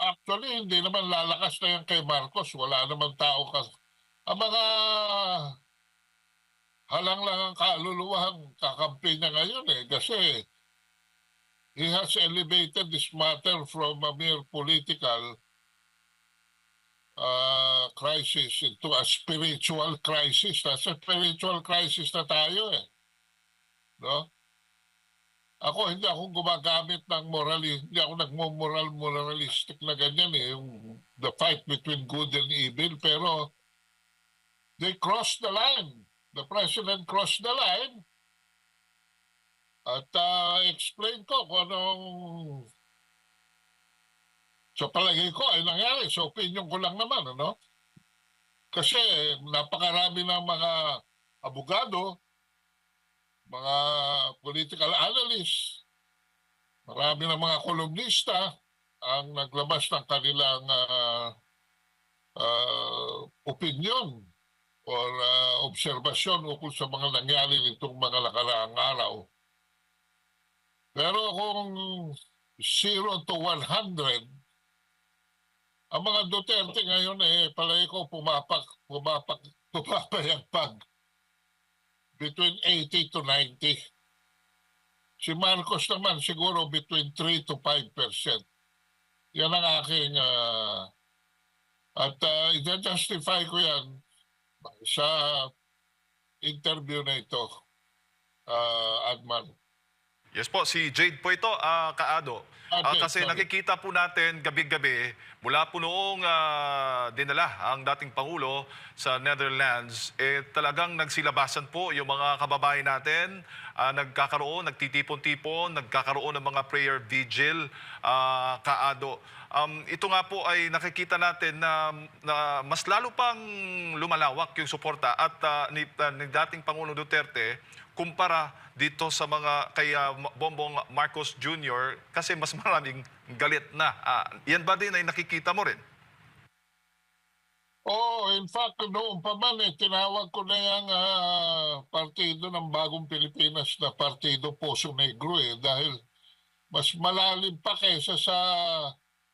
actually, hindi naman lalakas na yan kay Marcos. Wala naman tao ang mga halang lang ang kaluluwang kakampi niya ngayon kasi he has elevated this matter from a mere political crisis into a spiritual crisis. Nasa spiritual crisis na tayo no? Ako, hindi ako gumagamit ng hindi ako moralistic na ganyan yung the fight between good and evil, pero they crossed the line. The president crossed the line at explain ko kung anong sa palagay ko ay nangyari. Sa opinion ko lang naman, ano? Kasi napakarami ng mga abogado, mga political analysts, marami ng mga kolumnista ang naglabas ng kanilang opinion or obserbasyon ukol sa mga nangyari nitong mga nakaraang araw. Pero kung 0 to 100, ang mga Duterte ngayon palagi ko pumapayagpag between 80 to 90. Si Marcos naman siguro between 3 to 5%. Yan ang aking at i-justify ko yan sa interview na ito, Adman. Yes po, si Jade po ito, Kaado. Kasi nakikita po natin gabi-gabi, mula po noong dinala ang dating Pangulo sa Netherlands, talagang nagsilabasan po yung mga kababayan natin, nagtitipon-tipon, nagkakaroon ng mga prayer vigil, Kaado. Ito nga po ay nakikita natin na mas lalo pang lumalawak yung suporta at ni dating Pangulong Duterte kumpara dito sa mga kay Bongbong Marcos Jr. kasi mas maraming galit na. Yan ba din ay nakikita mo rin? In fact, noon pa man tinawag ko na yung partido ng Bagong Pilipinas na Partido Poso Negro dahil mas malalim pa kaysa sa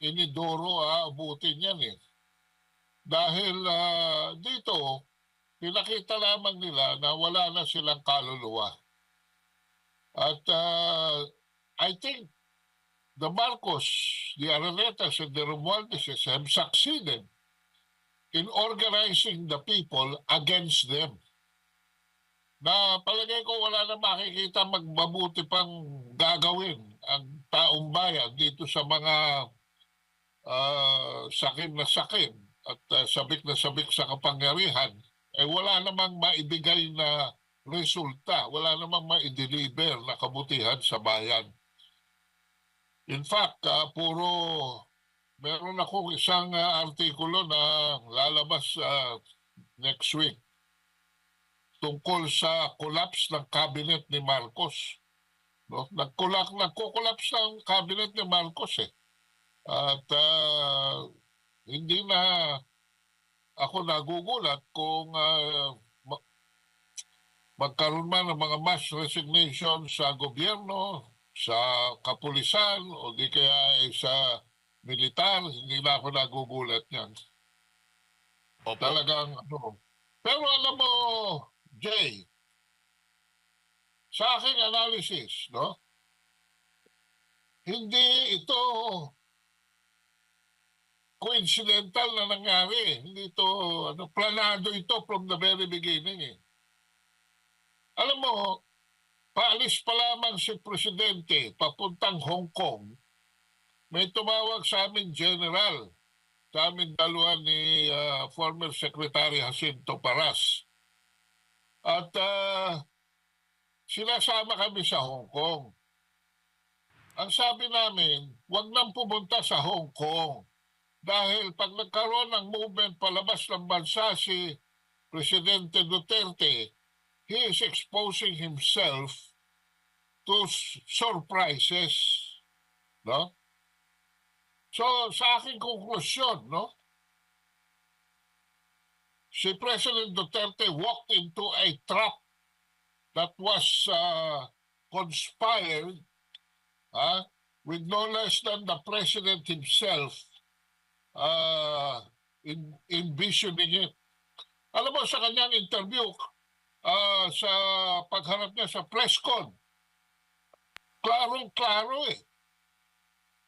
inidoro abutin yan Dahil dito, pinakita lamang nila na wala na silang kaluluwa. At I think the Marcos, the Arenetas, and the Romualdezes have succeeded in organizing the people against them. Na palagay ko wala na makikita magmabuti pang gagawin ang taong bayan dito sa mga sakim na sakim at sabik na sabik sa kapangyarihan. Wala namang maibigay na resulta, wala namang ma-deliver na kabutihan sa bayan. In fact, meron akong isang artikulo na lalabas next week tungkol sa collapse ng cabinet ni Marcos. No? Nagko-collapse ng cabinet ni Marcos At hindi na ako nagugulat kung magkaroon man ng mga mass resignation sa gobyerno, sa kapulisan, o di kaya sa militar, hindi na ako nagugulat niyan. Opo. Talagang Pero alam mo, Jay, sa aking analysis, no? Hindi ito coincidental na nangyari. Hindi ito, planado ito from the very beginning Alam mo, paalis pa lamang si Presidente papuntang Hong Kong, may tumawag sa amin general, sa amin dalawa ni former Secretary Jacinto Paras. At sinasama kami sa Hong Kong. Ang sabi namin, huwag nang pumunta sa Hong Kong. Dahil pag nagkaroon ng movement palabas ng bansa si Presidente Duterte, he is exposing himself to surprises, no? So, sa aking konklusyon, no? Si President Duterte walked into a trap that was conspired with no less than the President himself uh, envisioning it. Alam mo, sa kanyang interview, sa pagharap niya sa press con, klarong-klaro eh.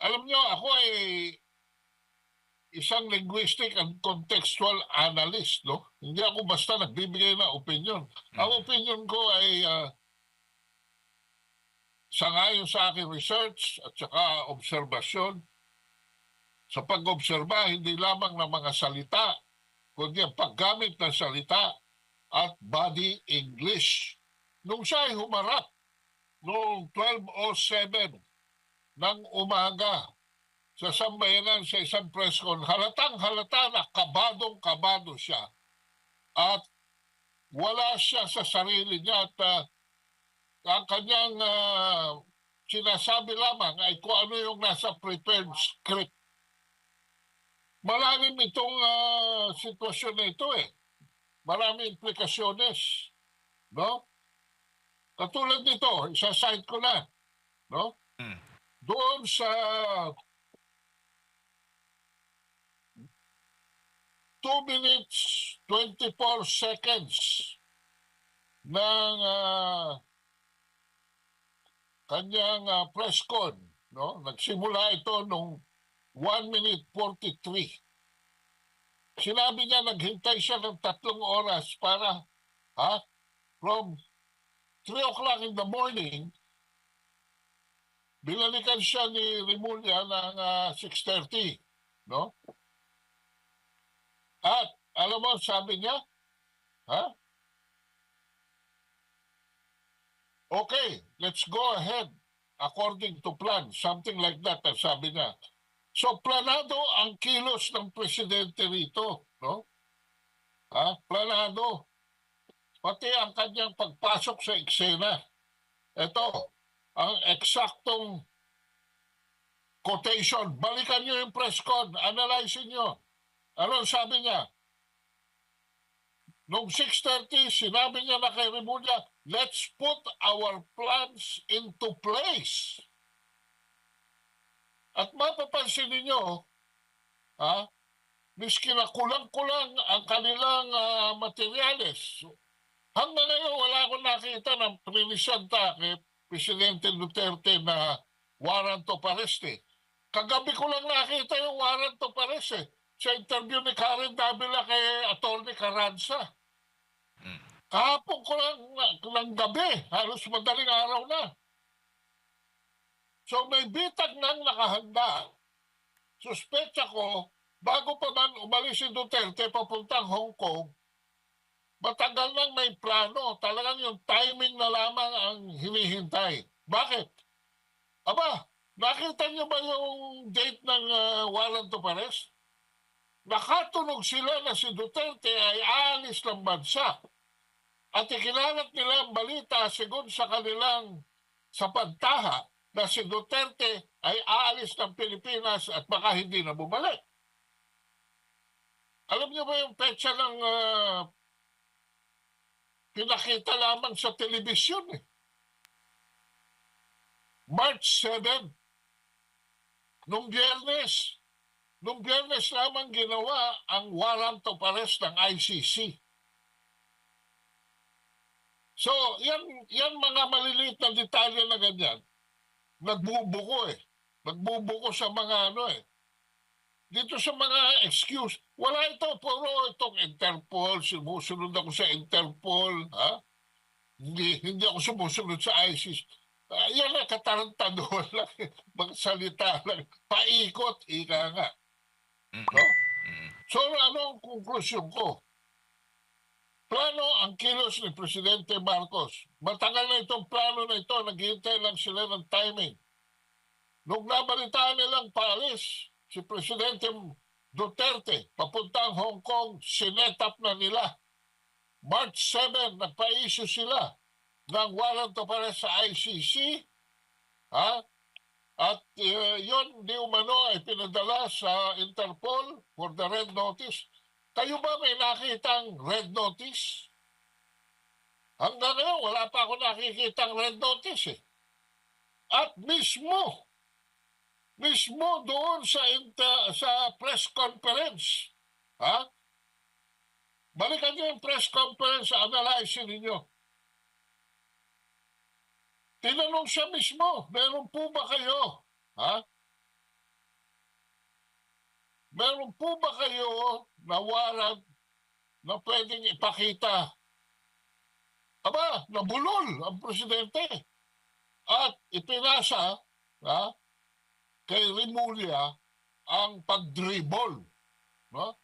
Alam niyo, ako ay isang linguistic and contextual analyst, no? Hindi ako basta nagbibigay ng opinion. Ang opinion ko ay sangayon sa aking research at saka obserbasyon. Sa pag-obserba, hindi lamang ng mga salita, kundi ang paggamit ng salita at body English. Nung siya ay humarap noong 12:07 ng umaga sa sambayanan sa isang press con, halatang-halata na kabadong-kabado siya at wala siya sa sarili niya at ang kanyang sinasabi lamang ay kung ano yung nasa prepared script. Malalim itong sitwasyon na ito eh. Marami implikasyones, no? Katulad nito, isa-cite ko na, no? Doon sa 2 minutes 24 seconds ng kanyang press con, no? Nagsimula ito nung 1 minute 43. Sinabi niya naghintay siya ng 3 oras para from 3 o'clock in the morning, binalikan siya ni Rimulya ng 6:30, no? At alam mo, sabi niya, okay, let's go ahead according to plan. Something like that, sabi niya. So, planado ang kilos ng presidente rito, no? Planado. Pati ang kanyang pagpasok sa eksena. Ito, ang eksaktong quotation. Balikan niyo yung press con, analyze niyo. Ano sabi niya? Noong 6:30, sinabi niya na kay Rimulya, let's put our plans into place. At mapapansin ninyo, miski na kulang-kulang ang kanilang materyales. Hanggang ngayon, wala akong nakita ng prinisanta kay Presidente Duterte na warrant of arrest eh. Kagabi ko lang nakita yung warrant of arrest eh. Sa interview ni Karen Davila kay Atty. Carranza. Kahapon ko lang ng gabi, halos madaling araw na. So may bitag nang nakahanda. Suspetsa ko, bago pa man umalis si Duterte papuntang Hong Kong, matagal nang may plano. Talagang yung timing na lamang ang hinihintay. Bakit? Aba, nakita niyo ba yung date ng warrant of arrest? Nakatunog sila na si Duterte ay aalis ng bansa. At ikinalat nila ang balita sigon sa kanilang sapantaha na si Duterte ay aalis ng Pilipinas at baka hindi na bumalik. Alam niyo ba yung petsa ng pinakita lamang sa telebisyon eh? March 7, nung Biyernes lamang ginawa ang warrant of arrest ng ICC. So, yan mga maliliit na detalye na ganyan, nagbubuko eh. Nagbubuko sa mga dito sa mga excuse. Wala ito, puro itong Interpol, sumusunod ako sa Interpol, Hindi ako sumusunod sa ICC. Yan na, katarantaduhan lang, mga salita lang, paikot, ika nga. No? So, ano ang konklusyon ko? Plano ang kilos ni Presidente Marcos. Matagal na itong plano na ito, naghihintay lang sila ng timing. Nung nabalitaan nilang paalis, si Presidente Duterte, papuntang Hong Kong, sinetap na nila. March 7, nagpa-issue sila ng warrant of arrest sa ICC, at yun, di umano ay pinadala sa Interpol for the red notice. Kayo ba may nakitang red notice? Hanggang ngayon, wala pa ako nakikitang red notice eh. At mismo mismo doon sa press conference. Ha? Balikan niyo yung press conference, analyze ninyo. Tinanong siya mismo, meron po ba kayo? Ha? Meron po ba kayo na warrant na pwedeng ipakita? Aba, nabulol ang presidente. At ipinasa kay Rimulya ang pag-dribble. No?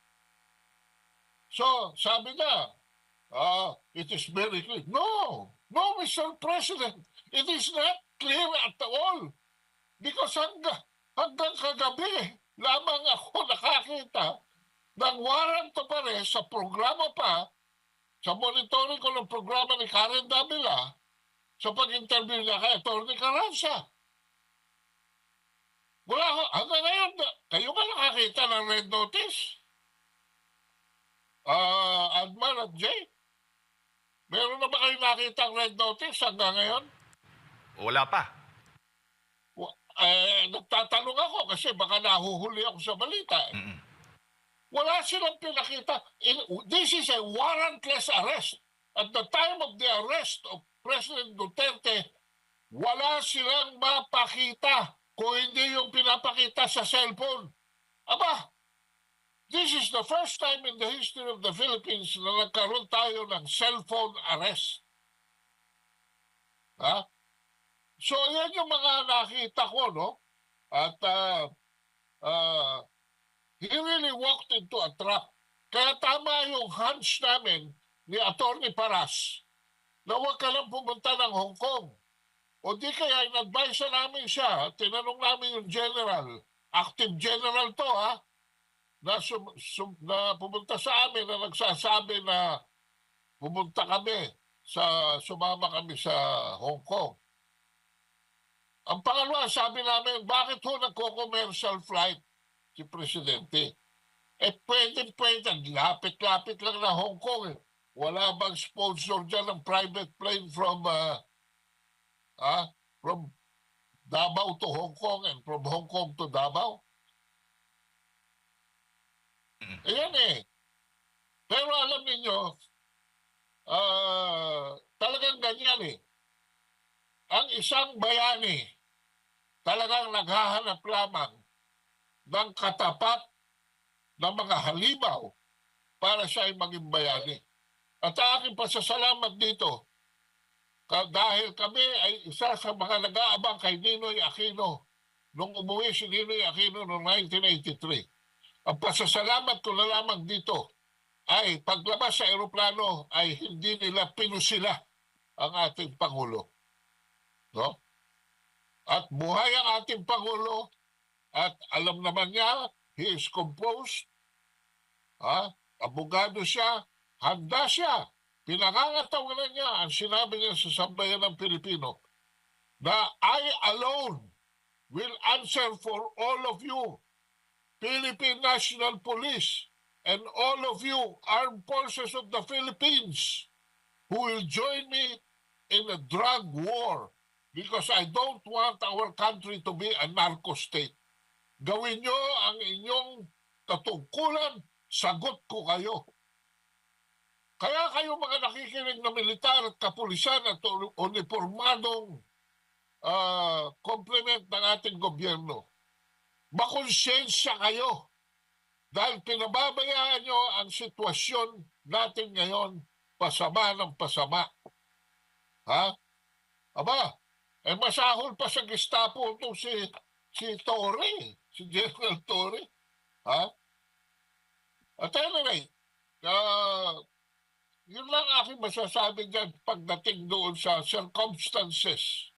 So, sabi niya, it is very clear. No, Mr. President, it is not clear at all. Because hanggang kagabi, lamang ako nakakita ng warrant of arrest sa programa pa, sa monitoring ko ng programa ni Karen Davila, sa pag-interview niya kay Atty. Carranza. Wala ko, hanggang ngayon, kayo ba nakakita ng red notice? Adman at Jay? Meron na ba kayo nakita ng red notice hanggang ngayon? Wala pa. Nagtatanong ako kasi baka nahuhuli ako sa balita. Wala silang pinakita. This is a warrantless arrest. At the time of the arrest of President Duterte, wala silang mapakita kung hindi yung pinapakita sa cellphone. Aba, this is the first time in the history of the Philippines na nagkaroon tayo ng cellphone arrest. Ha? So, yan yung mga nakita ko, no? At he really walked into a trap. Kaya tama yung hunch namin ni Atty. Paras na huwag ka lang pumunta ng Hong Kong. O di kaya in-advise namin siya, tinanong namin yung general, active general to na pumunta sa amin na nagsasabi na pumunta kami, sumama kami sa Hong Kong. Ang pangalawa, sabi namin, bakit ho nagko-commercial flight si Presidente? Pwede, lapit-lapit lang na Hong Kong. Wala bang sponsor dyan ng private plane from Davao to Hong Kong and from Hong Kong to Davao? Ayan eh. Pero alam niyo, talagang ganyan eh. Ang isang bayani talagang naghahanap lamang ng katapat na mga halimaw para siya ay maging bayani. At aking pasasalamat dito dahil kami ay isa sa mga nag-aabang kay Ninoy Aquino nung umuwi si Ninoy Aquino noong 1983. Ang pasasalamat ko na lamang dito ay paglabas sa eroplano ay hindi nila pinusila ang ating Pangulo. No? At buhay ang ating Pangulo at alam naman niya, he is composed, abogado siya, handa siya, pinangangatawanan niya ang sinabi niya sa sambayan ng Pilipino na I alone will answer for all of you, Philippine National Police, and all of you, Armed Forces of the Philippines, who will join me in a drug war. Because I don't want our country to be a narco state. Gawin nyo ang inyong katungkulan, sagot ko kayo. Kaya kayo mga nakikinig na militar at kapulisan at uniformadong complement ng ating gobyerno, makonsensya kayo dahil pinababayaan nyo ang sitwasyon natin ngayon pasama ng pasama. Ha? Aba, masahol pa sa Gestapo itong si Torre, si General Torre. Ha? At anyway, yun lang aking masasabi dyan pagdating doon sa circumstances